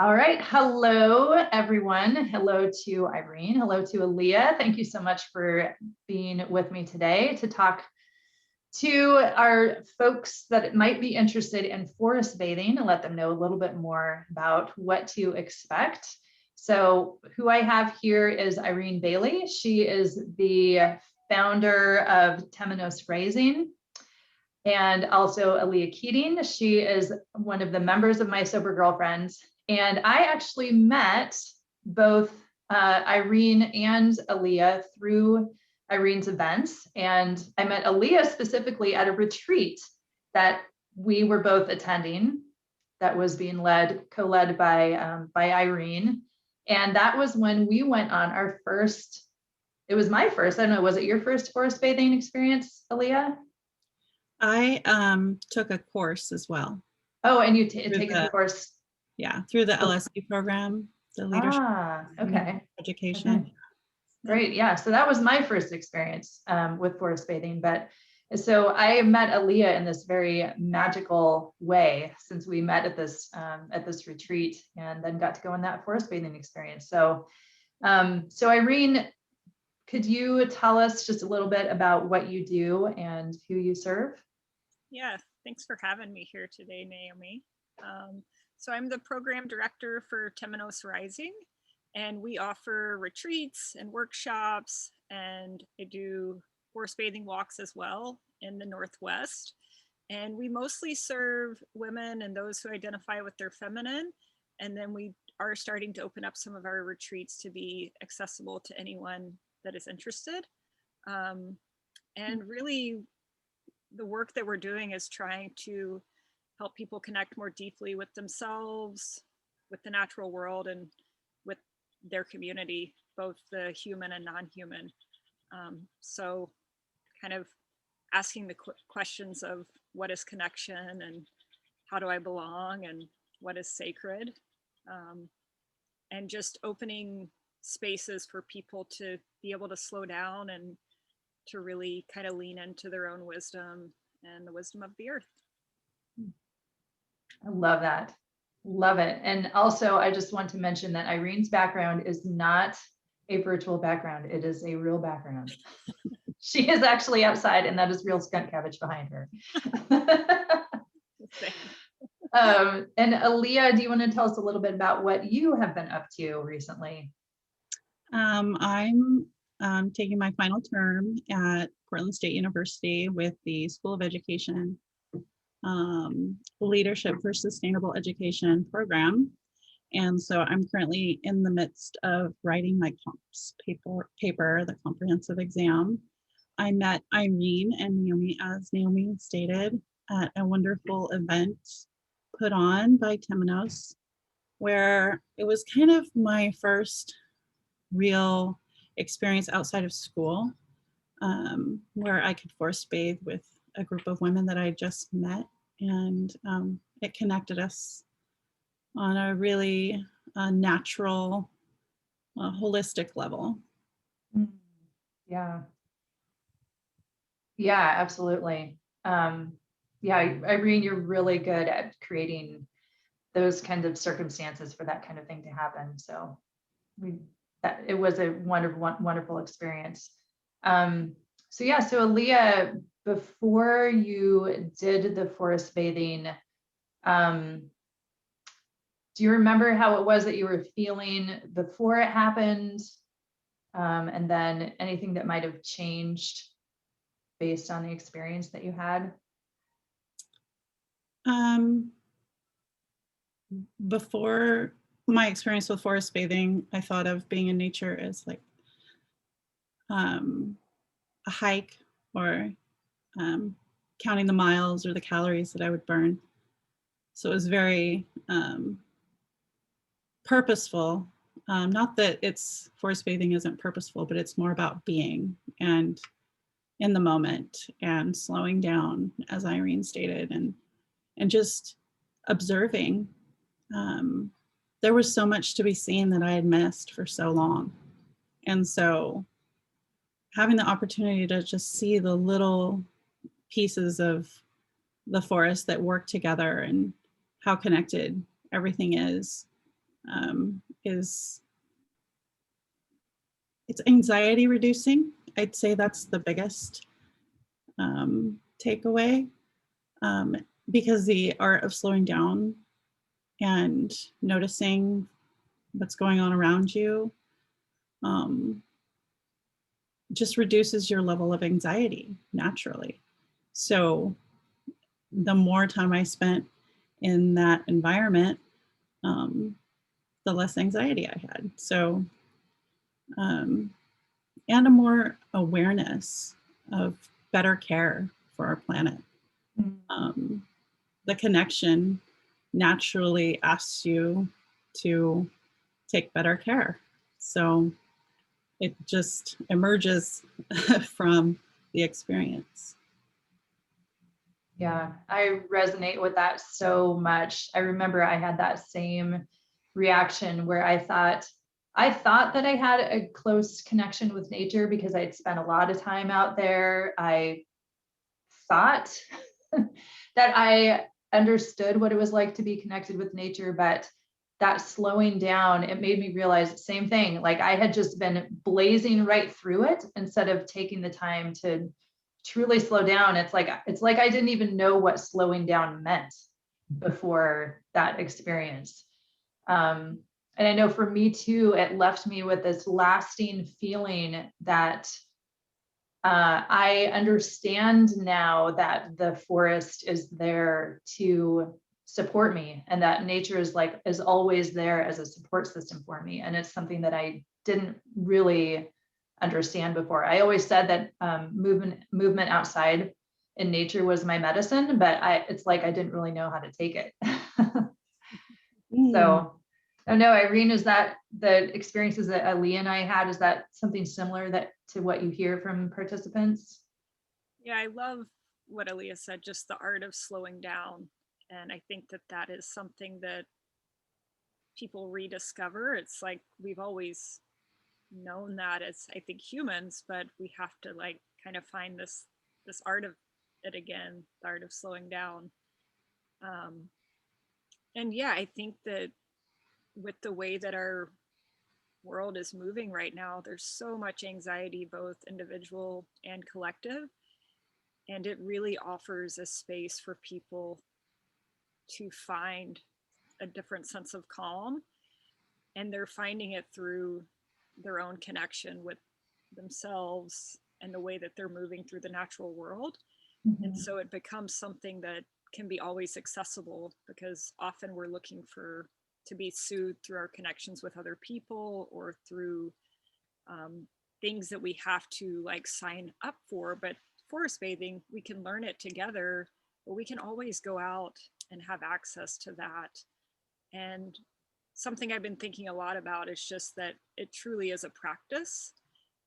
All right. Hello, everyone. Hello to Irene. Hello to Alea. Thank you so much for being with me today to talk to our folks that might be interested in forest bathing and let them know a little bit more about what to expect. So who I have here is Irene Bailey. She is the founder of Temenos Rising, and also Alea Keating. She is one of the members of My Sober Girlfriends. And I actually met both Irene and Alea through Irene's events. And I met Alea specifically at a retreat that we were both attending that was being co-led by Irene. And that was when we went on our first, it was my first, I don't know, was it your first forest bathing experience, Alea? I took a course as well. Oh, and you take a course. Yeah, through the LSE program, the leadership education. Okay. Great. Yeah. So that was my first experience with forest bathing. But so I met Alea in this very magical way since we met at this retreat and then got to go on that forest bathing experience. So, so Irene, could you tell us just a little bit about what you do and who you serve? Yeah, thanks for having me here today, Naomi. So I'm the program director for Temenos Rising, and we offer retreats and workshops, and I do forest bathing walks as well in the Northwest. And we mostly serve women and those who identify with their feminine. And then we are starting to open up some of our retreats to be accessible to anyone that is interested. And really, the work that we're doing is trying to help people connect more deeply with themselves, with the natural world, and with their community, both the human and non-human. So kind of asking the questions of what is connection and how do I belong and what is sacred, and just opening spaces for people to be able to slow down and to really kind of lean into their own wisdom and the wisdom of the earth. I love that. Love it. And also, I just want to mention that Irene's background is not a virtual background. It is a real background. She is actually outside, and that is real skunk cabbage behind her. And Alea, do you want to tell us a little bit about what you have been up to recently? I'm taking my final term at Portland State University with the School of Education Leadership for Sustainable Education program. And so I'm currently in the midst of writing my comps paper, the comprehensive exam. I met Irene and Naomi, as Naomi stated, at a wonderful event put on by Temenos, where it was kind of my first real experience outside of school, where I could forest bathe with a group of women that I just met, and it connected us on a really natural, holistic level. Yeah. Yeah, absolutely. Yeah, Irene, you're really good at creating those kinds of circumstances for that kind of thing to happen. So it was a wonderful experience. So yeah, so Alea, before you did the forest bathing, do you remember how it was that you were feeling before it happened? And then anything that might have changed based on the experience that you had? Before my experience with forest bathing, I thought of being in nature as like a hike, or counting the miles or the calories that I would burn. So it was very purposeful. Not that forest bathing isn't purposeful, but it's more about being and in the moment and slowing down, as Irene stated, and just observing. There was so much to be seen that I had missed for so long. And so having the opportunity to just see the little pieces of the forest that work together and how connected everything is, is it's anxiety reducing. I'd say that's the biggest takeaway, because the art of slowing down and noticing what's going on around you just reduces your level of anxiety naturally. So the more time I spent in that environment, the less anxiety I had. So, and a more awareness of better care for our planet. The connection naturally asks you to take better care. So it just emerges from the experience. Yeah, I resonate with that so much. I remember I had that same reaction where I thought that I had a close connection with nature because I'd spent a lot of time out there. I thought that I understood what it was like to be connected with nature, but that slowing down, it made me realize the same thing. Like I had just been blazing right through it instead of taking the time to truly slow down. It's like I didn't even know what slowing down meant before that experience. And I know for me too, it left me with this lasting feeling that I understand now that the forest is there to support me and that nature is always there as a support system for me. And it's something that I didn't really understand before. I always said that movement outside in nature was my medicine, but it's like I didn't really know how to take it. So, oh no, Irene, is that the experiences that Alea and I had, is that something similar to what you hear from participants? Yeah, I love what Alea said, just the art of slowing down. And I think that is something that people rediscover. It's like we've always known that as, I think, humans, but we have to like kind of find this art of it again, the art of slowing down. And yeah, I think that with the way that our world is moving right now, there's so much anxiety, both individual and collective. And it really offers a space for people to find a different sense of calm. And they're finding it through their own connection with themselves and the way that they're moving through the natural world. Mm-hmm. And so it becomes something that can be always accessible, because often we're looking to be soothed through our connections with other people or through things that we have to like sign up for. But forest bathing, we can learn it together, but we can always go out and have access to that. And something I've been thinking a lot about is just that it truly is a practice.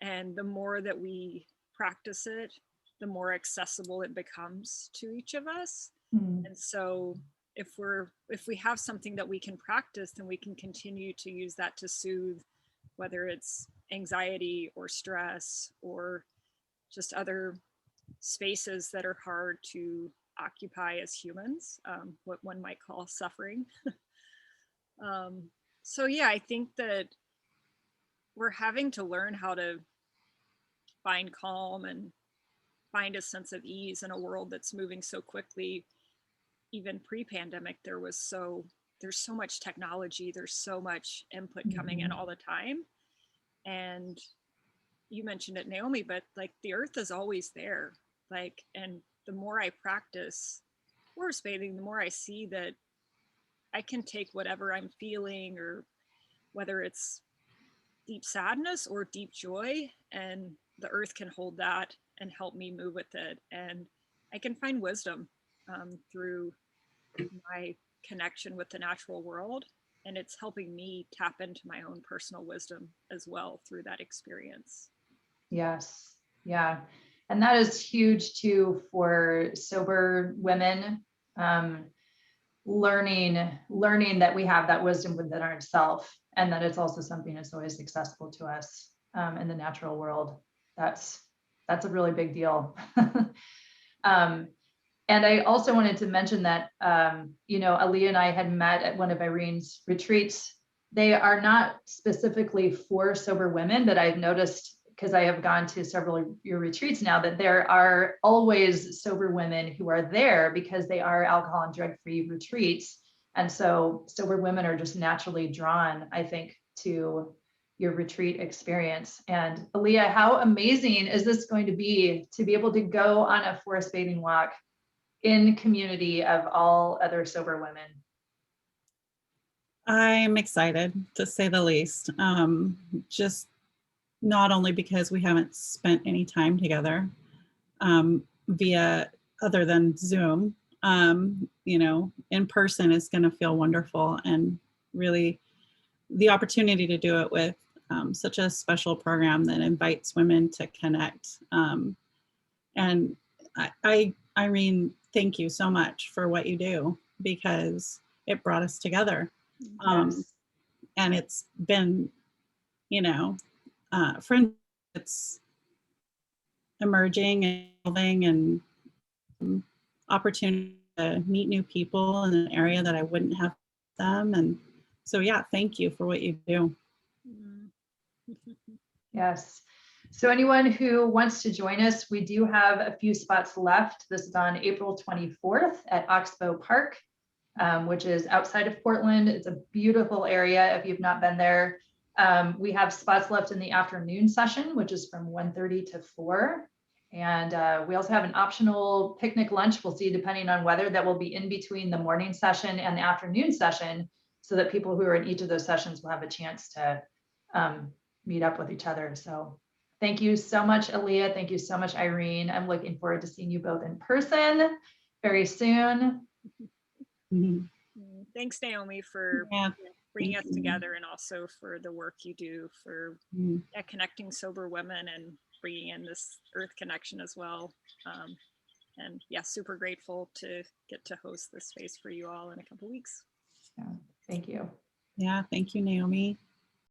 And the more that we practice it, the more accessible it becomes to each of us. Mm. And so if we have something that we can practice, then we can continue to use that to soothe, whether it's anxiety or stress or just other spaces that are hard to occupy as humans, what one might call suffering. So yeah, I think that we're having to learn how to find calm and find a sense of ease in a world that's moving so quickly. Even pre-pandemic, there's so much technology, there's so much input coming in all the time. And you mentioned it, Naomi, but like the earth is always there. Like, and the more I practice forest bathing, the more I see that I can take whatever I'm feeling, or whether it's deep sadness or deep joy, and the earth can hold that and help me move with it. And I can find wisdom through my connection with the natural world. And it's helping me tap into my own personal wisdom as well through that experience. Yes. Yeah. And that is huge too for sober women. Learning that we have that wisdom within ourselves, and that it's also something that's always accessible to us in the natural world. That's a really big deal. And I also wanted to mention that, Alea and I had met at one of Irene's retreats they are not specifically for sober women, but I've noticed, because I have gone to several of your retreats now, that there are always sober women who are there because they are alcohol and drug-free retreats. And so sober women are just naturally drawn, I think, to your retreat experience. And Alea, how amazing is this going to be able to go on a forest bathing walk in community of all other sober women? I'm excited, to say the least. Just not only because we haven't spent any time together via other than Zoom, in person is going to feel wonderful, and really the opportunity to do it with such a special program that invites women to connect. And Irene, thank you so much for what you do, because it brought us together. Yes. And it's been, friends, it's emerging and evolving, and opportunity to meet new people in an area that I wouldn't have them. And so, yeah, thank you for what you do. Yes. So anyone who wants to join us, we do have a few spots left. This is on April 24th at Oxbow Park, which is outside of Portland. It's a beautiful area if you've not been there. We have spots left in the afternoon session, which is from 1:30 to 4. And we also have an optional picnic lunch. We'll see, depending on weather, that will be in between the morning session and the afternoon session, so that people who are in each of those sessions will have a chance to meet up with each other. So thank you so much, Alea. Thank you so much, Irene. I'm looking forward to seeing you both in person very soon. Mhm. Thanks, Naomi, for bringing us together, and also for the work you do for connecting sober women and bringing in this earth connection as well. And yeah, super grateful to get to host this space for you all in a couple weeks. Yeah, thank you. Yeah, thank you, Naomi.